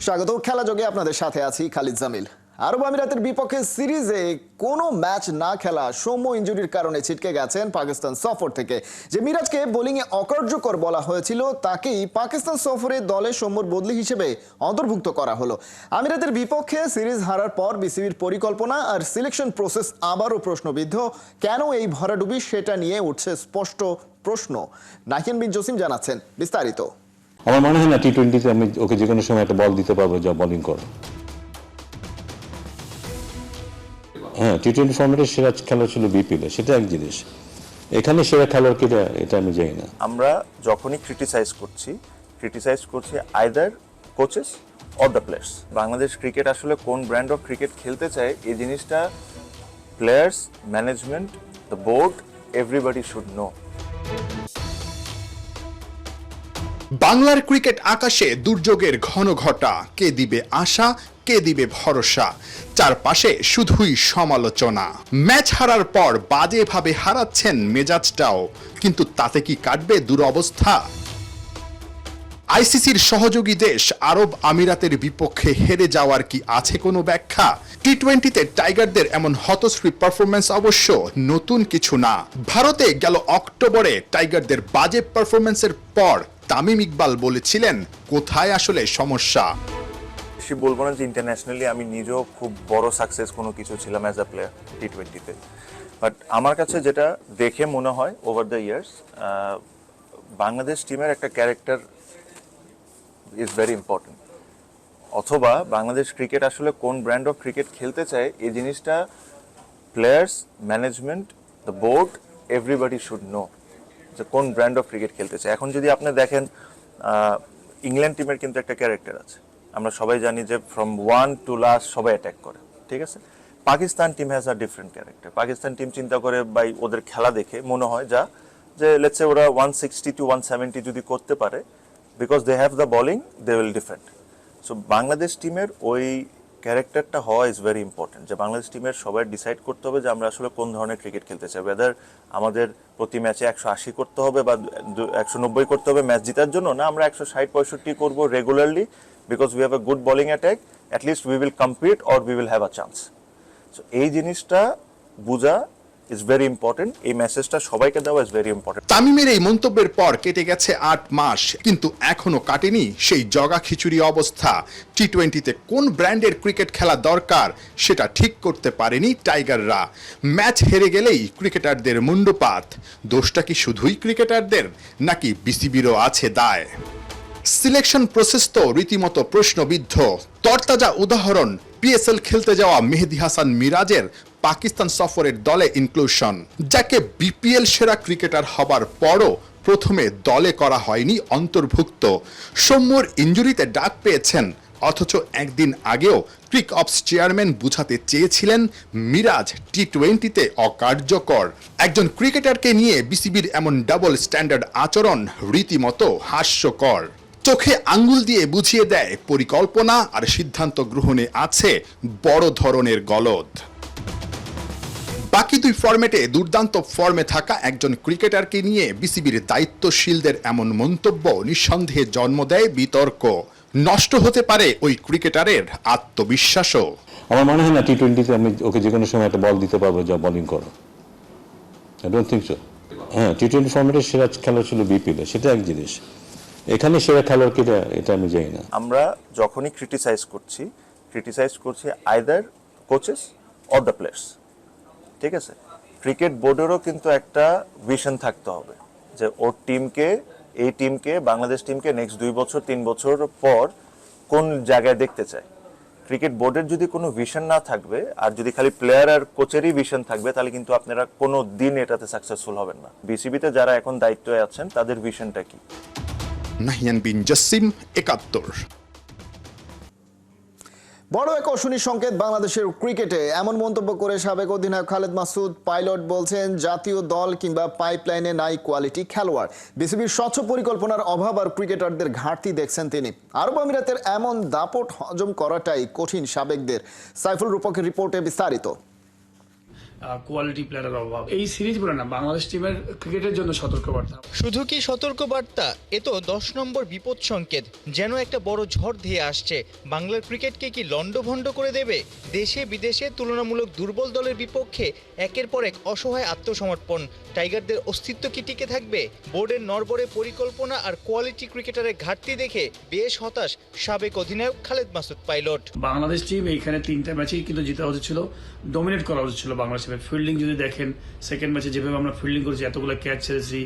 স্বাগত খেলা যোগে আপনাদের সাথে আছি খালিদ জামিল। আরব আমিরাতের বিপক্ষে সিরিজে কোনো ম্যাচ না খেলা সৌম্য ইনজুরির কারণে ছিটকে গেছেন পাকিস্তান সফর থেকে। যে মিরাজকে বোলিংয়ে অকার্যকর বলা হয়েছিল তাকেই পাকিস্তান সফরে দলে সৌম্যর বদলি হিসেবে অন্তর্ভুক্ত করা হলো। আমিরাতের বিপক্ষে সিরিজ হারার পর বিসিবির পরিকল্পনা আর সিলেকশন প্রসেস আবারও প্রশ্নবিদ্ধ। কেন এই ভরাডুবি সেটা নিয়ে উঠছে স্পষ্ট প্রশ্ন। নাহিয়ান বিন জসিম জানাচ্ছেন বিস্তারিত। আমার মনে হয় না টি-20-তে আমি ওকে যে কোনো সময় একটা বল দিতে পারবো যা বোলিং করে। হ্যাঁ, টি-20 ফর্মেটের সেরা খেলা ছিল বিপিএল, সেটা এক জিনিস। এখানে সেরা খেলোয়াড় কি এটা আমি জানি না। আমরা যখনই ক্রিটিসাইজ করছি either coaches or the players. Bangladesh cricket আসলে কোন ব্র্যান্ড অফ ক্রিকেট খেলতে চায় এই জিনিসটা players, management, the board, everybody should know. বাংলার ক্রিকেট আকাশে দুর্যোগের ঘন ঘটা, কে দিবে আশা, কে দিবে ভরসা, চারপাশে শুধুই সমালোচনা। ম্যাচ হারার পর বাজেভাবে হারাচ্ছেন মেজাজটাও, কিন্তু তাতে কি কাটবে দুরবস্থা? আইসিসির সহযোগী দেশ আরব আমিরাতের বিপক্ষে হেরে যাওয়ার কি আছে কোনো ব্যাখ্যা? টি-20তে টাইগারদের এমন হতশ্রী পারফরমেন্স অবশ্য নতুন কিছু না। ভারতে গেল অক্টোবরে টাইগারদের বাজে পারফরমেন্সের পর তামিম ইকবাল বলেছিলেন কোথায় আসলে সমস্যা। বেশি বলবো না যে ইন্টারন্যাশনালি আমি নিজেও খুব বড় সাকসেস কোনো কিছু ছিলাম অ্যাজ আ প্লেয়ার টি-20তে, বাট আমার কাছে যেটা দেখে মনে হয় ওভার দ্য ইয়ার্স বাংলাদেশ টিমের একটা ক্যারেক্টার ইজ ভেরি ইম্পর্টেন্ট। অথবা বাংলাদেশ ক্রিকেট আসলে কোন ব্র্যান্ড অফ ক্রিকেট খেলতে চায় এই জিনিসটা players, management, the board, everybody should know যে কোন ব্র্যান্ড অফ ক্রিকেট খেলতে চায়। এখন যদি আপনি দেখেন ইংল্যান্ড টিমের কিন্তু একটা ক্যারেক্টার আছে, আমরা সবাই জানি যে ফ্রম ওয়ান টু লাস্ট সবাই অ্যাটাক করে, ঠিক আছে। Pakistan team has a different character. Pakistan team চিন্তা করে বাই ওদের খেলা দেখে মনে হয় যে লেটস সে ওরা 160 to 170 যদি করতে পারে, because they have the bowling, they will defend. So Bangladesh টিমের ওই ক্যারেক্টারটা হওয়া ইজ ভেরি ইম্পর্টেন্ট, যে বাংলাদেশ টিমের সবাই ডিসাইড করতে হবে যে আমরা আসলে কোন ধরনের ক্রিকেট খেলতে চাই। ওয়েদার আমাদের প্রতি ম্যাচে 180 করতে হবে বা 190 করতে হবে ম্যাচ জেতার জন্য, না আমরা 160-65 করবো regularly, because we have a good bowling attack, at least we will compete or we will have a chance. So এই জিনিসটা বোঝা ইজ ভেরি ইম্পর্টেন্ট। এই মেসেজটা সবাইকে দেওয়া ইজ ভেরি ইম্পর্টেন্ট। তামিমের এই মন্তব্যের পর কেটে গেছে 8 মাস, কিন্তু এখনো কাটেনি সেই জগা খিচুড়ি অবস্থা। টি-20তে কোন ব্র্যান্ডের ক্রিকেট খেলা দরকার সেটা ঠিক করতে পারেনি টাইগাররা। ম্যাচ হেরে গেলেই ক্রিকেটারদের মুন্ডুপাত। দোষটা কি শুধুই ক্রিকেটারদের, নাকি বিসিবিরও আছে দায়? সিলেকশন প্রসেস তো রীতিমতো প্রশ্নবিদ্ধ। তরতাজা উদাহরণ পিএসএল খেলতে যাওয়া মেহেদী হাসান মিরাজের পাকিস্তান সফরের দলে ইনক্লুশন, যাকে বিপিএল সেরা ক্রিকেটার হবার পরও প্রথমে দলে করা হয়নি অন্তর্ভুক্ত। সৌম্যর ইনজুরিতে ডাক পেয়েছেন, অথচ একদিন আগেও ক্রিক অপস চেয়ারম্যান বুঝাতে চেয়েছিলেন মিরাজ টি-20তে অকার্যকর। একজন ক্রিকেটারকে নিয়ে বিসিবির এমন ডাবল স্ট্যান্ডার্ড আচরণ রীতিমতো হাস্যকর। চোখে আঙ্গুল দিয়ে বুঝিয়ে দেয় পরিকল্পনা আর সিদ্ধান্ত গ্রহণে আছে বড় ধরনের গলদ। বাকি দুই ফরম্যাটে দুর্দান্ত ফর্মে থাকা একজন ক্রিকেটারকে নিয়ে বিসিবির দায়িত্বশীলদের এমন মন্তব্য নিঃসন্দেহে জন্ম দেয় বিতর্ক। নষ্ট হতে পারে ওই ক্রিকেটারের আত্মবিশ্বাসও। আমার মনে হয় না টি-20-তে আমি ওকে যে কোনো সময় একটা বল দিতে পারবো যা বোলিং করে। I don't think so. হ্যাঁ, টি-20 ফর্মেটের সেরা খেলা ছিল বিপিএল, সেটা এক জিনিস। এখানে সেরা খেলোয়াড় কি এটা আমি জানি না। আমরা যখনই ক্রিটিসাইজ করছি either coaches or the players, ঠিক আছে। ক্রিকেট বোর্ডেরও কিন্তু একটা ভিশন থাকতে হবে যে ওর টিমকে, এই টিমকে, বাংলাদেশ টিমকে নেক্সট 2 বছর 3 বছর পর কোন জায়গায় দেখতে চায়। ক্রিকেট বোর্ডের যদি কোনো ভিশন না থাকবে, আর যদি খালি প্লেয়ার আর কোচেরই ভিশন থাকবে, তাহলে কিন্তু আপনারা কোনো দিন এটাতে সাকসেসফুল হবেন না। বিসিবিতে যারা এখন দায়িত্বে আছেন তাদের ভিশনটা কি? নাহিয়ান বিন জসিম, ৭১। বড় এক অশনি সংকেত বাংলাদেশের ক্রিকেটে। এমন মন্তব্য করে সাবেক অধিনায়ক খালেদ মাসুদ পাইলট বলছেন জাতীয় দল কিংবা পাইপলাইনে নাই কোয়ালিটি খেলোয়াড়। বিসিবির স্বচ্ছ পরিকল্পনার অভাব আর ক্রিকেটারদের ঘাটতি দেখছেন তিনি। আরব আমিরাতের এমন দাপট হজম করাটাই কঠিন সাবেকদের। সাইফুল রূপকের রিপোর্টে বিস্তারিত। কোয়ালিটি প্লেয়ারের অভাব। এই সিরিজ বলে না, বাংলাদেশ টিমের ক্রিকেটের জন্য সতর্কবার্তা। শুধু কি সতর্কবার্তা, এ তো 10 নম্বর বিপদ সংকেত। যেন একটা বড় ঝড় ধেয়ে আসছে। বাংলার ক্রিকেটকে কি লন্ডভন্ড করে দেবে? দেশে বিদেশে তুলনামূলক দুর্বল দলের বিপক্ষে একের পর এক অসহায় আত্মসমর্পণ। টাইগারদের অস্তিত্ব কি টিকে থাকবে? বোর্ডের নড়বড়ে পরিকল্পনা আর কোয়ালিটি ক্রিকেটারের ঘাটতি দেখে বেশ হতাশ সাবেক অধিনায়ক খালেদ মাসুদ পাইলট। বাংলাদেশ টিম এইখানে 3টা ম্যাচেই কিন্তু জিতা উচিত ছিল, ডমিনেট করা উচিত ছিল বাংলাদেশ টিমের। ফিল্ডিং যদি দেখেন, সেকেন্ড ম্যাচে যেভাবে আমরা ফিল্ডিং করেছি, এতগুলো ক্যাচ ছেড়েছি,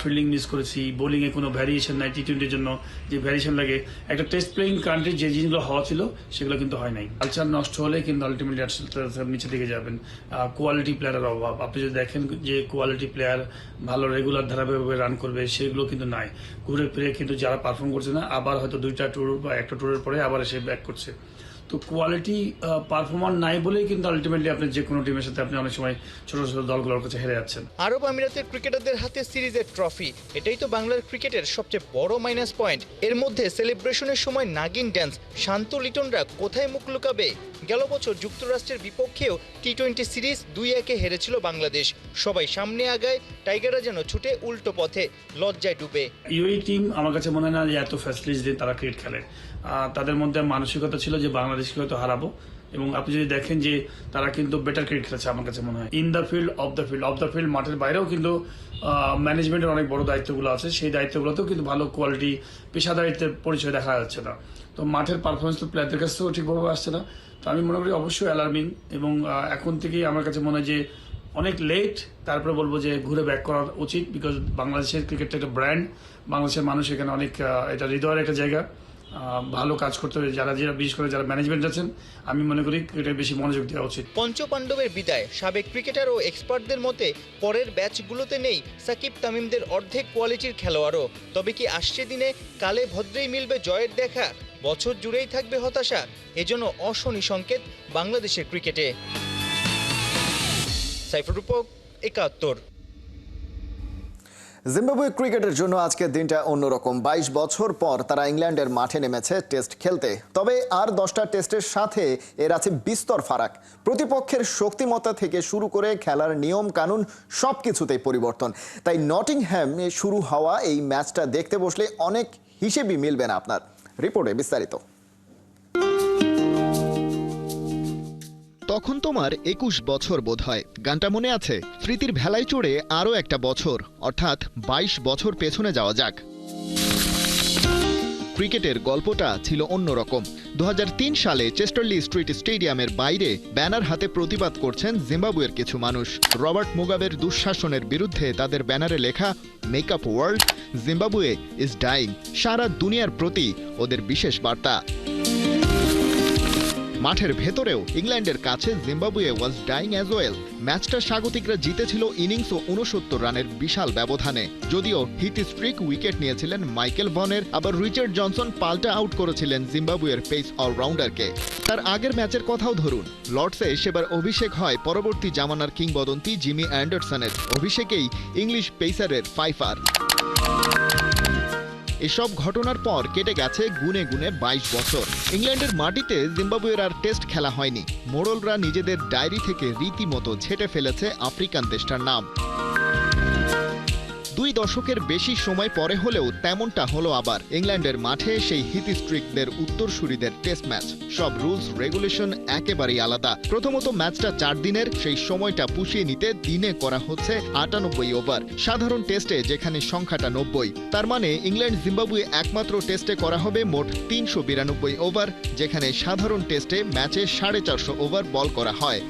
ফিল্ডিং মিস করেছি, বোলিংয়ে কোনো ভ্যারিয়েশন নাই। টি20-র জন্য যে ভ্যারিয়েশন লাগে, একটা টেস্ট প্লেয়িং কান্ট্রির যে জিনিসগুলো হওয়া ছিল সেগুলো কিন্তু হয় নাই। কালচার নষ্ট হলে কিন্তু আলটিমেটলি নিচে দিকে যাবেন। কোয়ালিটি প্লেয়ারের অভাব। আপনি যদি দেখেন যে কোয়ালিটি প্লেয়ার ভালো রেগুলার ধারাবাহিকভাবে রান করবে, সেগুলো কিন্তু নাই। ঘুরে ফিরে কিন্তু যারা পারফর্ম করছে না, আবার হয়তো 2টা ট্যুর বা একটা ট্যুরের পরে আবার এসে ব্যাক করছে। তো কোয়ালিটি পারফর্মার নাই বলেই কিন্তু আলটিমেটলি আপনি যে কোনো টিমের সাথে আপনি অনেক সময় ছোট ছোট দলগুলোর কাছে হেরে যাচ্ছেন। আরব আমিরাতের ক্রিকেটারদের হাতে সিরিজের ট্রফি, এটাই তো বাংলার ক্রিকেটের সবচেয়ে বড় মাইনাস পয়েন্ট। এর মধ্যে সেলিব্রেশনের সময় নাগিন ড্যান্স, শান্ত লিটনরা কোথায় মুখ লুকাবে? গেল বছর যুক্তরাষ্ট্রের বিপক্ষেও টি20 সিরিজ 2-1 হেরেছিল বাংলাদেশ। সবাই সামনে আগায়, টাইগাররা যেন ছুটে উল্টো পথে, লজ্জায় ডুবে। ইউএই টিম আমার কাছে মনে হয় না যে এত ফ্যাসিলিটিস দিয়ে তারা ক্রিকেট খেলে। তাদের মধ্যে মানসিকতা ছিল যে বাংলাদেশকে হয়তো হারাবো, এবং আপনি যদি দেখেন যে তারা কিন্তু বেটার ক্রিকেট খেলেছে আমার কাছে মনে হয়। In the field, of the field, মাঠের বাইরেও কিন্তু ম্যানেজমেন্টের অনেক বড় দায়িত্বগুলো আছে। সেই দায়িত্বগুলোতেও কিন্তু ভালো কোয়ালিটি পেশাদারিত্বের পরিচয় দেখা যাচ্ছে না। তো মাঠের পারফরমেন্স তো প্লেয়ারদের কাছ থেকেও ঠিকভাবে আসছে না। তো আমি মনে করি অবশ্যই অ্যালার্মিং, এবং এখন থেকেই আমার কাছে মনে হয় যে অনেক লেট, তারপরে বলবো যে ঘুরে ব্যাক করা উচিত। বিকজ বাংলাদেশের ক্রিকেটটা একটা ব্র্যান্ড, বাংলাদেশের মানুষ এখানে অনেক, এটা হৃদয়ের একটা জায়গা। ভালো কাজ করতে হবে যারা বিশেষ করে যারা ম্যানেজমেন্ট আছেন, আমি মনে করি ক্রিকেটে বেশি মনোযোগ দেওয়া উচিত। পঞ্চপাণ্ডবের বিদায়, সাবেক ক্রিকেটার ও এক্সপার্টদের মতে পরের ব্যাচগুলোতে নেই সাকিব তামিমদের অর্ধেক কোয়ালিটির খেলোয়াড়ও। তবে কি আসছে দিনে কালে ভদ্রেই মিলবে জয়ের দেখা? বছর জুড়েই থাকবে হতাশা? এজন্য অশনি সংকেত বাংলাদেশের ক্রিকেটে। সাইফুর রূপক, ৭১। জিম্বাবুয়ে ক্রিকেটের জন্য আজকের দিনটা অন্যরকম। 22 বছর পর তারা ইংল্যান্ডের মাঠে নেমেছে টেস্ট খেলতে। তবে আর 10টা টেস্টের সাথে এর আছে বিস্তর ফারাক। প্রতিপক্ষের শক্তিমত্তা থেকে শুরু করে খেলার নিয়ম কানুন সবকিছুতেই পরিবর্তন। তাই নটিংহ্যামে শুরু হওয়া এই ম্যাচটা দেখতে বসলে অনেক হিসেবই মিলবে না আপনার। রিপোর্টে বিস্তারিত। তখন তোমার 21 বছর বোধ হয়। গানটা মনে আছে? স্মৃতির ভেলায় চড়ে আরও একটা বছর, অর্থাৎ 22 বছর পেছনে যাওয়া যাক। ক্রিকেটের গল্পটা ছিল অন্যরকম। 2003 সালে চেস্টারলি স্ট্রিট স্টেডিয়ামের বাইরে ব্যানার হাতে প্রতিবাদ করছেন জিম্বাবুয়ের কিছু মানুষ। রবার্ট মুগাবের দুঃশাসনের বিরুদ্ধে তাদের ব্যানারে লেখা make up world, Zimbabwe is dying. সারা দুনিয়ার প্রতি ওদের বিশেষ বার্তা। মাঠের ভেতরেও ইংল্যান্ডের কাছে Zimbabwe was dying as well. ম্যাচটা স্বাগতিকরা জিতেছিল ইনিংস ও 69 রানের বিশাল ব্যবধানে। যদিও হিথ স্ট্রিক উইকেট নিয়েছিলেন মাইকেল ভনের, আবার রিচার্ড জনসন পাল্টা আউট করেছিলেন জিম্বাবুয়ের পেস অলরাউন্ডারকে। তার আগের ম্যাচের কথাও ধরুন। লর্ডসে সেবার অভিষেক হয় পরবর্তী জামানার কিংবদন্তি জিমি অ্যান্ডারসনের। অভিষেকেই ইংলিশ পেসারের ফাইফার। এসব ঘটনার পর কেটে গেছে গুনে গুনে 22 বছর। ইংল্যান্ডের মাটিতে জিম্বাবুয়ের আর টেস্ট খেলা হয়নি। মোড়লরা নিজেদের ডায়েরি থেকে রীতিমতো ঝেঁটে ফেলেছে আফ্রিকান দেশটার নাম। 2 দশকের বেশি সময় পরে হলেও তেমনটা হলো আবার। ইংল্যান্ডের মাঠে সেই হিথ স্ট্রিকদের উত্তরসূরিদের টেস্ট ম্যাচ। সব রুলস রেগুলেশন একেবারেই আলাদা। প্রথমত ম্যাচটা 4 দিনের, সেই সময়টা পুষিয়ে নিতে দিনে করা হচ্ছে 98 ওভার। সাধারণ টেস্টে যেখানে সংখ্যাটা 90, তার মানে ইংল্যান্ড জিম্বাবুয়ে একমাত্র টেস্টে করা হবে মোট 392 ওভার, যেখানে সাধারণ টেস্টে ম্যাচে 450 ওভার বল করা হয়।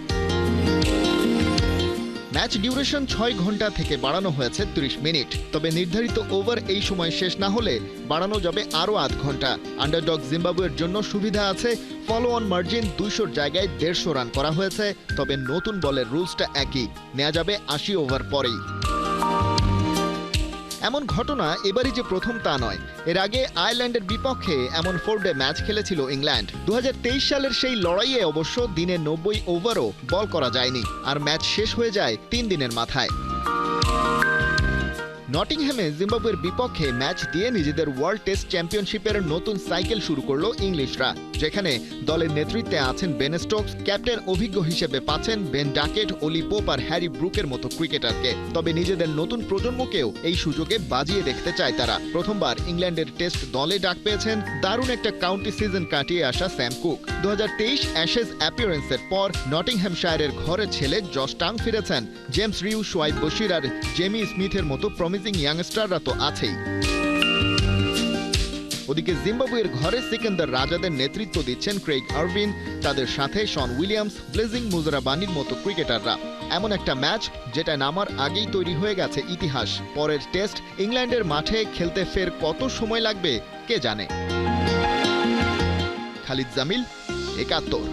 ম্যাচ ডিউরেশন 6 ঘন্টা থেকে বাড়ানো হয়েছে 30 মিনিট। তবে নির্ধারিত ওভার এই সময় শেষ না হলে বাড়ানো যাবে আরও আধ ঘন্টা। আন্ডারডগ জিম্বাবুয়ের জন্য সুবিধা আছে, ফলো অন মার্জিন 200 জায়গায় 150 রান করা হয়েছে। তবে নতুন বলের রুলসটা একই, নেওয়া যাবে 80 ওভার পরেই। এমন ঘটনা এবারই যে প্রথম তা নয়। এর আগে আয়ারল্যান্ডের বিপক্ষে এমন 4-ডে ম্যাচ খেলেছিল ইংল্যান্ড। 2023 সালের সেই লড়াইয়ে অবশ্য দিনে 90 ওভারও বল করা যায়নি, আর ম্যাচ শেষ হয়ে যায় 3 দিনের মাথায়। নটিংহ্যামে জিম্বাবুয়ের বিপক্ষে ম্যাচ দিয়ে নিজেদের ওয়ার্ল্ড টেস্ট চ্যাম্পিয়নশিপের নতুন সাইকেল শুরু করলো ইংলিশরা। যেখানে দলের নেতৃত্বে আছেন বেন স্টোকস, ক্যাপ্টেন অভিজ্ঞ হিসেবে পাচ্ছেন বেন ডাকেট, অলি পোপ আর হ্যারি ব্রুকের মতো ক্রিকেটারকে। তবে নিজেদের নতুন প্রজন্মকেও এই সুযোগে বাজিয়ে দেখতে চায় তারা। প্রথমবার ইংল্যান্ডের টেস্ট দলে ডাক পেয়েছেন দারুণ একটা কাউন্টি সিজন কাটিয়ে আসা স্যাম কুক। 2023 অ্যাশেজ অ্যাপিয়ারেন্সের পর নটিংহ্যামশায়ারের ঘরের ছেলে জশ টাং ফিরেছেন। জেমস রিউ, শোয়াইব বশির আর জেমি স্মিথের মতো প্রমিজিং ইয়াংস্টাররা তো আছেই। ওদিকে জিম্বাবুয়ের ঘরে সিকান্দার রাজাদের নেতৃত্ব দিচ্ছেন ক্রেইগ আরভিন, তাদের সাথে শন উইলিয়ামস, ব্লেজিং মুজারাবানির মতো ক্রিকেটাররা। এমন একটা ম্যাচ যেটা নামার আগেই তৈরি হয়ে গেছে ইতিহাস। পরের টেস্ট ইংল্যান্ডের মাঠে খেলতে ফের কত সময় লাগবে কে জানে। খালিদ জামিল, ৭১।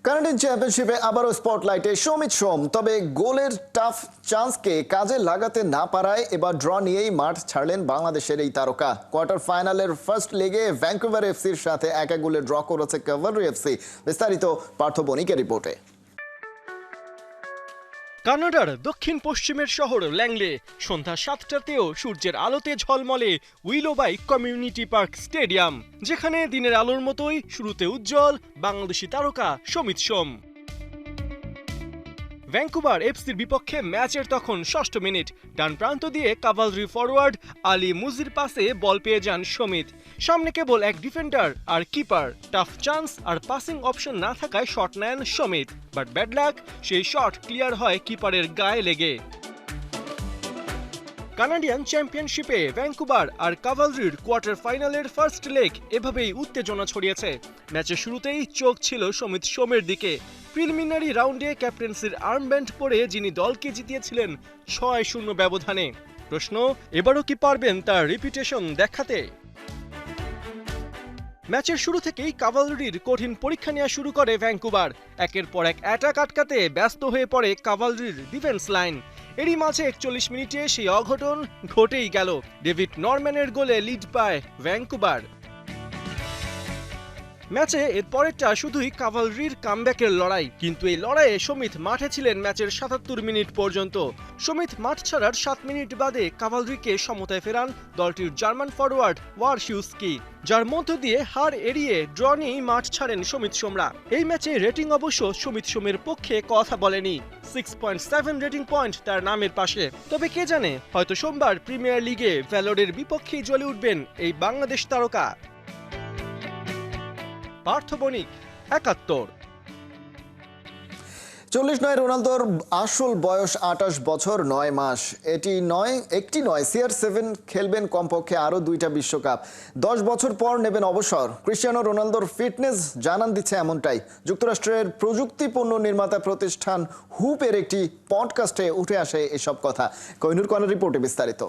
কানাডিয়ান চ্যাম্পিয়নশিপে আবারও স্পটলাইটে সমিত সোম। তবে গোলের টাফ চান্সকে কাজে লাগাতে না পারায় এবার ড্র নিয়েই মাঠ ছাড়লেন বাংলাদেশের এই তারকা। কোয়ার্টার ফাইনালের ফার্স্ট লেগে ভ্যাঙ্কুভার এফসির সাথে ১-১ গোলে ড্র করেছে ক্যাভালরি এফসি। বিস্তারিত পার্থ বণিকের রিপোর্টে। কানাডার দক্ষিণ পশ্চিমের শহর ল্যাংলে সন্ধ্যা ৭টাতেও সূর্যের আলোতে ঝলমলে উইলোবাই কমিউনিটি পার্ক স্টেডিয়াম, যেখানে দিনের আলোর মতোই শুরুতে উজ্জ্বল বাংলাদেশি তারকা সমিত সোম। ভ্যাঙ্কুভার এফসির বিপক্ষে ম্যাচের তখন ৬ষ্ঠ মিনিট, ডান প্রান্ত দিয়ে ক্যাভালরি ফরওয়ার্ড আলী মুজির পাসে বল পেয়ে যান সমিত। সামনে কেবল এক ডিফেন্ডার আর কিপার। টাফ চান্স আর পাসিং অপশন না থাকায় শট নেন সমিত, বাট ব্যাড লাক, সেই শট ক্লিয়ার হয় কিপারের গায়ে লেগে। কানাডিয়ান চ্যাম্পিয়নশিপে ভ্যাঙ্কুভার আর ক্যাভালরির কোয়ার্টার ফাইনালের ফার্স্ট লেগ এভাবেই উত্তেজনা ছড়িয়েছে। ম্যাচের শুরুতেই চোখ ছিল সমিত সোমের দিকে। প্রিলিমিনারি রাউন্ডে ক্যাপ্টেন্সির আর্মব্যান্ড পরে যিনি দলকে জিতিয়েছিলেন ৬-০ ব্যবধানে। প্রশ্ন, এবারও কি পারবেন তার রিপিটেশন দেখাতে? ম্যাচের শুরু থেকেই ক্যাভালরির কঠিন পরীক্ষা নেওয়া শুরু করে ভ্যাঙ্কুভার। একের পর এক অ্যাটাক আটকাতে ব্যস্ত হয়ে পড়ে ক্যাভালরির ডিফেন্স লাইন। এরই মাঝে ৪১ মিনিটে সেই অঘটন ঘটেই গেল। ডেভিড নরম্যানের গোলে লিড পায় ভ্যাঙ্কুভার। ম্যাচে এর পরেরটা শুধুই ক্যাভালরির কামব্যাকের লড়াই, কিন্তু এই লড়াইয়ে সমিত মাঠে ছিলেন ম্যাচের ৭৭ মিনিট পর্যন্ত। সমিত মাঠ ছাড়ার ৭ মিনিট বাদে ক্যাভালরিকে সমতায় ফেরান দলটির জার্মান ফরওয়ার্ড ওয়ারশিউস্কি, যার মধ্য দিয়ে হার এড়িয়ে ড্র নিয়েই মাঠ ছাড়েন সমিত সোমরা। এই ম্যাচে রেটিং অবশ্য সমিত সোমের পক্ষে কথা বলেনি। 6.7 রেটিং পয়েন্ট তার নামের পাশে। তবে কে জানে, হয়তো সোমবার প্রিমিয়ার লিগে ভ্যালোরের বিপক্ষেই জ্বলে উঠবেন এই বাংলাদেশ তারকা। পার্থ বণিক, ৭১। ৪০ নয় রোনালদোর আসল বয়স ২৮ বছর ৯ মাস। একটি নয় CR7 খেলবেন কমপক্ষে আরও ২টা বিশ্বকাপ। ১০ বছর পর নেবেন অবসর। ক্রিস্টিয়ানো রোনালদোর ফিটনেস জানান দিচ্ছে এমনটাই। যুক্তরাষ্ট্রের প্রযুক্তি পণ্য নির্মাতা প্রতিষ্ঠান হুপের একটি পডকাস্টে উঠে আসে এসব কথা। কোহিনুর কর্ণের রিপোর্টে বিস্তারিত।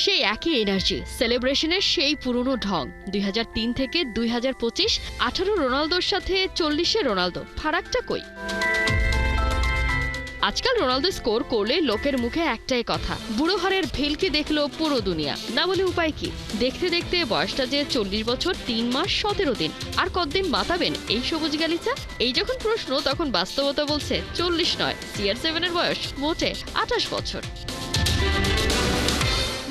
সেই একই এনার্জি, সেলিব্রেশনের সেই পুরনো ঢং। ২০০৩ থেকে ২০২৫, ১৮ রোনালদোর সাথে ৪০ রোনালদো, ফারাকটা কই? আজকাল রোনালদো স্কোর করলে লোকের মুখে একটাই কথা, বুড়ো হারের ভেলকি দেখলো পুরো দুনিয়া। না বলে উপায় কি? দেখতে দেখতে বয়সটা যে ৪০ বছর ৩ মাস ১৭ দিন। আর কতদিন মাতাবেন এই সবুজ গালিচা? এই যখন প্রশ্ন, তখন বাস্তবতা বলছে ৪০ নয়, CR7 এর বয়স মোটে ২৮ বছর।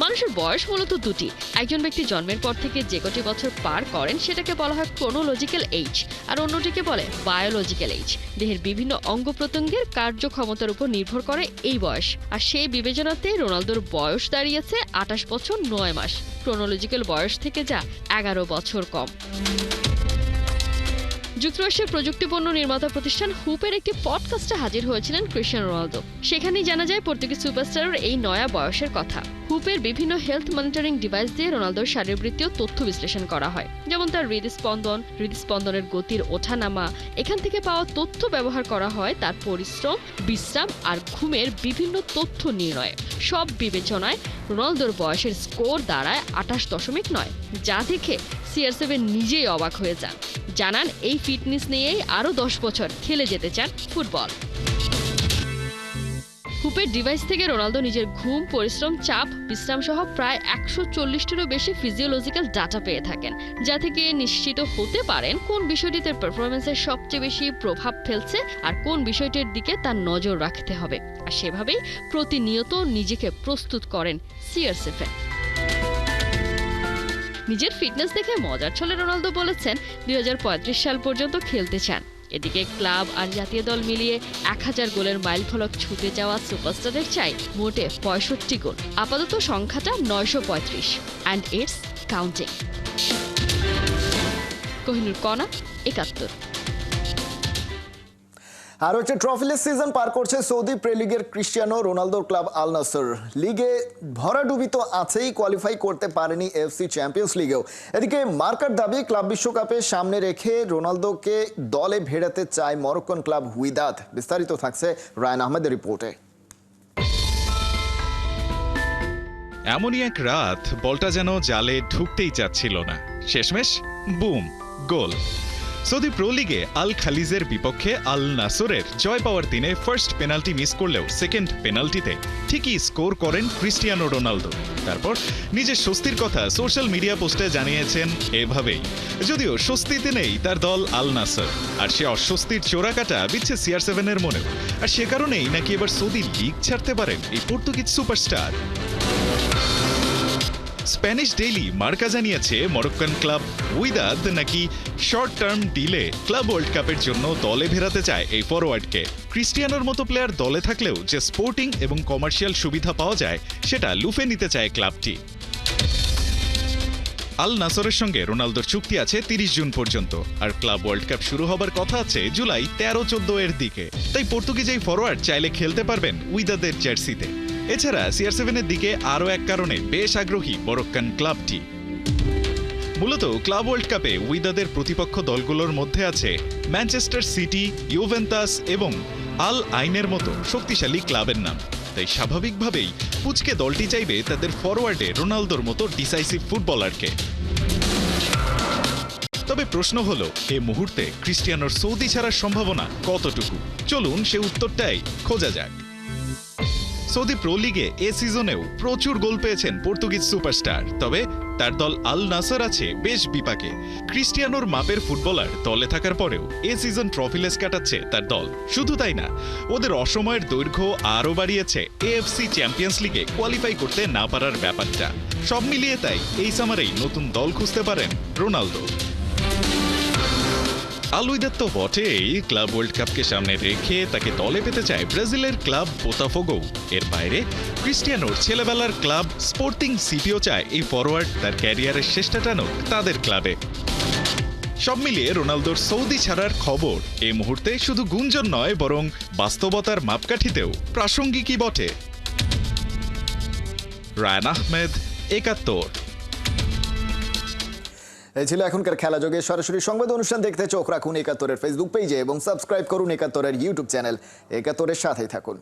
মানুষের বয়স মূলত দুটি। একজন ব্যক্তি জন্মের পর থেকে যে কটি বছর পার করেন সেটাকে বলা হয় ক্রোনোলজিক্যাল এইজ, আর অন্যটিকে বলে বায়োলজিক্যাল এইজ। দেহের বিভিন্ন অঙ্গ প্রত্যঙ্গের কার্যক্ষমতার উপর নির্ভর করে এই বয়স। আর সেই বিবেচনাতে রোনালদোর বয়স দাঁড়িয়েছে ২৮ বছর ৯ মাস। ক্রোনোলজিক্যাল বয়স থেকে যা ১১ বছর কম। যুক্তরাষ্ট্রের প্রযুক্তিপণ্য নির্মাতা প্রতিষ্ঠান হুপের একটি পডকাস্টে হাজির হয়েছিলেন ক্রিস্টিয়ানো রোনালদো। সেখানেই জানা যায় পর্তুগিজ সুপারস্টারের এই নয়া বয়সের কথা। হুপের বিভিন্ন হেলথ মনিটরিং ডিভাইস দিয়ে রোনালদোর শারীরবৃত্তীয় তথ্য বিশ্লেষণ করা হয়, যেমন তার হৃদস্পন্দনের গতির ওঠানামা। এখান থেকে পাওয়া তথ্য ব্যবহার করা হয় তার পরিশ্রম, বিশ্রাম আর ঘুমের বিভিন্ন তথ্য নির্ণয়ে। সব বিবেচনায় রোনালদোর বয়সের স্কোর দাঁড়ায় ২৮.৯, যা দেখে CR7 নিজেই অবাক হয়ে যান। জানান এই ফিটনেস নিয়েই আরও ১০ বছর খেলে যেতে চান ফুটবল। হুপের ডিভাইস থেকে রোনালদো নিজের ঘুম, পরিশ্রম, চাপ, বিশ্রাম সহ প্রায় ১৪০টিরও বেশি ফিজিওলজিক্যাল ডাটা পেয়ে থাকেন, যা থেকে নিশ্চিত হতে পারেন কোন বিষয়টি তার পারফরমেন্সের সবচেয়ে বেশি প্রভাব ফেলছে আর কোন বিষয়টির দিকে তার নজর রাখতে হবে। আর সেভাবেই প্রতিনিয়ত নিজেকে প্রস্তুত করেন CR7। নিজের ফিটনেস দেখে মজার ছলে রোনালদো বলেছেন 2035 সাল পর্যন্ত খেলতে চান। এদিকে ক্লাব আর জাতীয় দল মিলিয়ে 1000 গোলের মাইলফলক ছুঁতে যাওয়া সুপারস্টারের চাই মোটে 65 গোল। আপাতত সংখ্যাটা 935 অ্যান্ড ইটস কাউন্টিং। কোহিনুর কণা, 71। আর হচ্ছে ট্রফিলেস সিজন পার করছে সৌদি প্রে লিগের ক্রিস্টিয়ানো রোনালদোর ক্লাব আল নাসর। লিগে ভরাডুবি তো আছেই, কোয়ালিফাই করতে পারেনি এফসি চ্যাম্পিয়ন্স লিগেও। এদিকে মার্কার দাবি ক্লাব বিশ্বকাপে সামনে রেখে রোনালদোকে দলে ভেড়াতে চায় মরক্কন ক্লাব হুইদাদ। বিস্তারিত থাকছে রায়ান আহমেদের রিপোর্টে। এমনই এক রাত, বলটা যেন জালে ঢুকতেই চাচ্ছিল না, শেষমেশ বুম, গোল। সৌদি প্রো লিগে আল খালিজের বিপক্ষে আল নাসরের জয় পাওয়ার দিনে ফার্স্ট পেনাল্টি মিস করলেও সেকেন্ড পেনাল্টিতে ঠিকই স্কোর করেন ক্রিস্টিয়ানো রোনালদো। তারপর নিজের স্বস্তির কথা সোশ্যাল মিডিয়া পোস্টে জানিয়েছেন এভাবেই। যদিও স্বস্তিতে নেই তার দল আল নাসর, আর সে অস্বস্তির চোরাকাটা বিচ্ছে CR7 এর মনেও। আর সে কারণেই নাকি এবার সৌদি লিগ ছাড়তে পারেন এই পর্তুগিজ সুপারস্টার। স্প্যানিশ ডেইলি মার্কা জানিয়েছে মরক্কান ক্লাব হুইদাদ নাকি short term delay club world কাপের জন্য দলে ভেড়াতে চায় এই ফরওয়ার্ডকে। ক্রিস্টিয়ানোর মতো প্লেয়ার দলে থাকলেও যে স্পোর্টিং এবং কমার্শিয়াল সুবিধা পাওয়া যায় সেটা লুফে নিতে চায় ক্লাবটি। আল নাসরের সঙ্গে রোনালদোর চুক্তি আছে 30 জুন পর্যন্ত, আর ক্লাব ওয়ার্ল্ড কাপ শুরু হবার কথা আছে জুলাই 13-14 এর দিকে। তাই পর্তুগিজ এই ফরওয়ার্ড চাইলে খেলতে পারবেন উইদাদের জার্সিতে। এছাড়া CR7 এর দিকে আরও এক কারণে বেশ আগ্রহী মরক্কান ক্লাবটি। মূলত ক্লাব ওয়ার্ল্ড কাপে উইদাদের প্রতিপক্ষ দলগুলোর মধ্যে আছে ম্যানচেস্টার সিটি, ইউভেন্টাস এবং আল আইনের মতো শক্তিশালী ক্লাবের নাম। তাই স্বাভাবিকভাবেই পুচকে দলটি চাইবে তাদের ফরওয়ার্ডে রোনালদোর মতো ডিসাইসিভ ফুটবলারকে। তবে প্রশ্ন হলো, এই মুহূর্তে ক্রিস্টিয়ানোর সৌদি ছাড়ার সম্ভাবনা কতটুকু? চলুন সে উত্তরটাই খোঁজা যাক। সৌদি প্রো লিগে এ সিজনেও প্রচুর গোল পেয়েছেন পর্তুগিজ সুপারস্টার, তবে তার দল আল নাসর আছে বেশ বিপাকে। ক্রিস্টিয়ানোর মাপের ফুটবলার দলে থাকার পরেও এ সিজন ট্রফিলেস কাটাচ্ছে তার দল। শুধু তাই না, ওদের অসময়ের দৈর্ঘ্য আরও বাড়িয়েছে এএফসি চ্যাম্পিয়ন্স লিগে কোয়ালিফাই করতে না পারার ব্যাপারটা। সব মিলিয়ে তাই এই সামারেই নতুন দল খুঁজতে পারেন রোনালদো। আল হুইদাদ তো বটেই, ক্লাব ওয়ার্ল্ড কাপকে সামনে রেখে তাকে দলে পেতে চায় ব্রাজিলের ক্লাব বোতাফোগো। এর বাইরে ক্রিস্টিয়ানোর ছেলেবেলার ক্লাব স্পোর্টিং সিপিও চায় এই ফরওয়ার্ড তার ক্যারিয়ারের শেষটা টানুক তাদের ক্লাবে। সব মিলিয়ে রোনালদোর সৌদি ছাড়ার খবর এই মুহূর্তে শুধু গুঞ্জন নয়, বরং বাস্তবতার মাপকাঠিতেও প্রাসঙ্গিকই বটে। রায়ান আহমেদ, 71। এই ছিল এখনকার খেলা যোগে সরাসরি সংবাদ অনুষ্ঠান দেখতে চোখ রাখুন 71-এর ফেসবুক পেজে এবং সাবস্ক্রাইব করুন 71-এর ইউটিউব চ্যানেল। 71-এর সাথেই থাকুন।